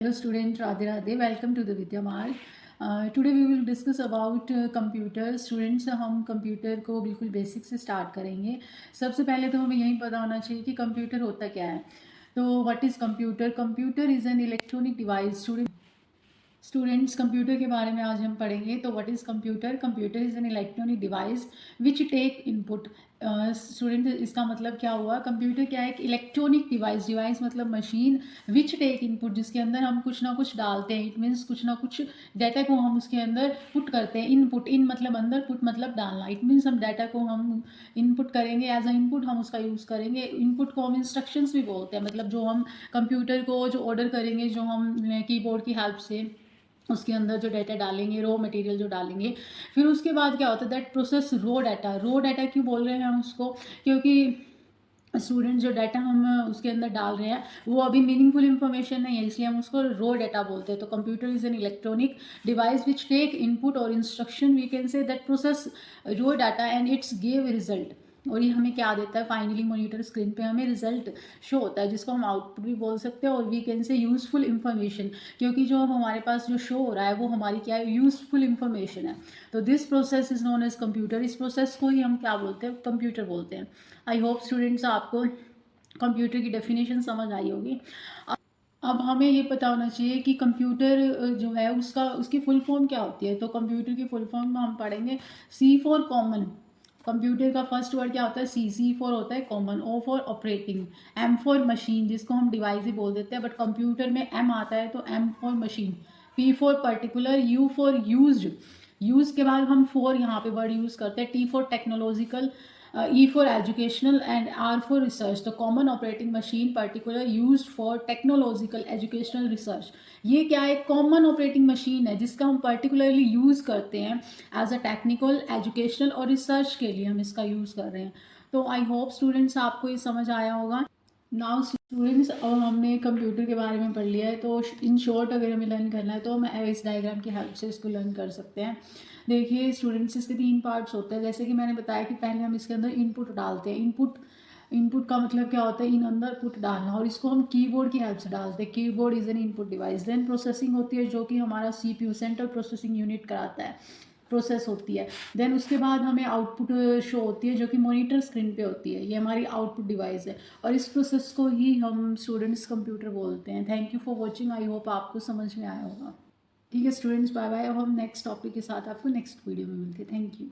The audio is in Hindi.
Hello student, Radhe Radhe. Welcome to the Vidya Mart. Today we will discuss about computer. Students, हम कंप्यूटर को बिल्कुल बेसिक से स्टार्ट करेंगे. सबसे पहले तो हमें यही पता होना चाहिए कि कंप्यूटर होता क्या है. तो what is computer? Computer is an electronic device. Students, computer के बारे में आज हम पढ़ेंगे. तो what is computer? Computer is an electronic device which take input. Student, इसका मतलब क्या हुआ? कंप्यूटर क्या है? एक इलेक्ट्रॉनिक डिवाइस. डिवाइस मतलब मशीन. विच टेक इनपुट, जिसके अंदर हम कुछ ना कुछ डालते हैं. इट मीन्स कुछ ना कुछ डाटा को हम उसके अंदर पुट करते हैं. इनपुट, इन मतलब अंदर, पुट मतलब डालना. इट मीन्स हम डाटा को हम इनपुट करेंगे. एज अ इनपुट हम उसका यूज़ करेंगे. इनपुट को हम इंस्ट्रक्शंस भी बोलते हैं. मतलब जो हम कंप्यूटर को जो ऑर्डर करेंगे, जो हम कीबोर्ड की हेल्प से उसके अंदर जो डाटा डालेंगे, रॉ मटेरियल जो डालेंगे, फिर उसके बाद क्या होता है? That process raw data. Raw data क्यों बोल रहे हैं हम उसको? क्योंकि स्टूडेंट जो डाटा हम उसके अंदर डाल रहे हैं वो अभी मीनिंगफुल इन्फॉर्मेशन नहीं है, इसलिए हम उसको रॉ डाटा बोलते हैं. तो computer is an electronic device which take input और instruction. We can say that process raw data and its give result. और ये हमें क्या देता है? फाइनली मॉनिटर स्क्रीन पे हमें रिजल्ट शो होता है, जिसको हम आउटपुट भी बोल सकते हैं. और we can say useful information, क्योंकि जो अब हमारे पास जो शो हो रहा है वो हमारी क्या है? यूज़फुल इन्फॉर्मेशन है. तो this process is known as computer. इस प्रोसेस को ही हम क्या बोलते हैं? कंप्यूटर बोलते हैं. आई होप स्टूडेंट्स आपको कंप्यूटर की डेफिनेशन समझ आई होगी. अब हमें ये पता होना चाहिए कि कंप्यूटर जो है उसकी फुल फॉर्म क्या होती है. तो कंप्यूटर की फुल फॉर्म हम पढ़ेंगे. C for common. कंप्यूटर का फर्स्ट वर्ड क्या होता है? सी फॉर होता है common. O for operating. M for machine, जिसको हम डिवाइस ही बोल देते हैं, बट कंप्यूटर में एम आता है तो M for machine. P for particular. U for used. Use के बाद हम फॉर यहाँ पे वर्ड यूज़ करते हैं. T for technological. E for educational and R for research. The common operating machine particular used for technological educational research. ये क्या है? कॉमन ऑपरेटिंग मशीन है जिसका हम पर्टिकुलरली यूज़ करते हैं एज अ टेक्निकल, एजुकेशनल और रिसर्च के लिए हम इसका यूज़ कर रहे हैं. तो आई होप स्टूडेंट्स आपको ये समझ आया होगा. नाउ स्टूडेंट्स, अब हमने कंप्यूटर के बारे में पढ़ लिया है, तो इन शॉर्ट अगर हमें लर्न करना है तो हम इस डायग्राम की हेल्प से इसको लर्न कर सकते हैं. देखिए स्टूडेंट्स, इसके 3 पार्ट्स होते हैं. जैसे कि मैंने बताया कि पहले हम इसके अंदर इनपुट डालते हैं. इनपुट का मतलब क्या होता है? इन अंदर पुट डालना. और इसको हम कीबोर्ड की हेल्प से डालते हैं. Keyboard is an input device. Then processing होती है, जो कि हमारा CPU सेंट्रल प्रोसेसिंग यूनिट कराता है, प्रोसेस होती है. देन उसके बाद हमें आउटपुट शो होती है, जो कि मॉनिटर स्क्रीन पे होती है. ये हमारी आउटपुट डिवाइस है. और इस प्रोसेस को ही हम स्टूडेंट्स कंप्यूटर बोलते हैं. Thank you for watching. I hope आपको समझ में आया होगा. ठीक है स्टूडेंट्स, बाय बाय. अब हम नेक्स्ट टॉपिक के साथ आपको नेक्स्ट वीडियो में मिलते हैं. Thank you.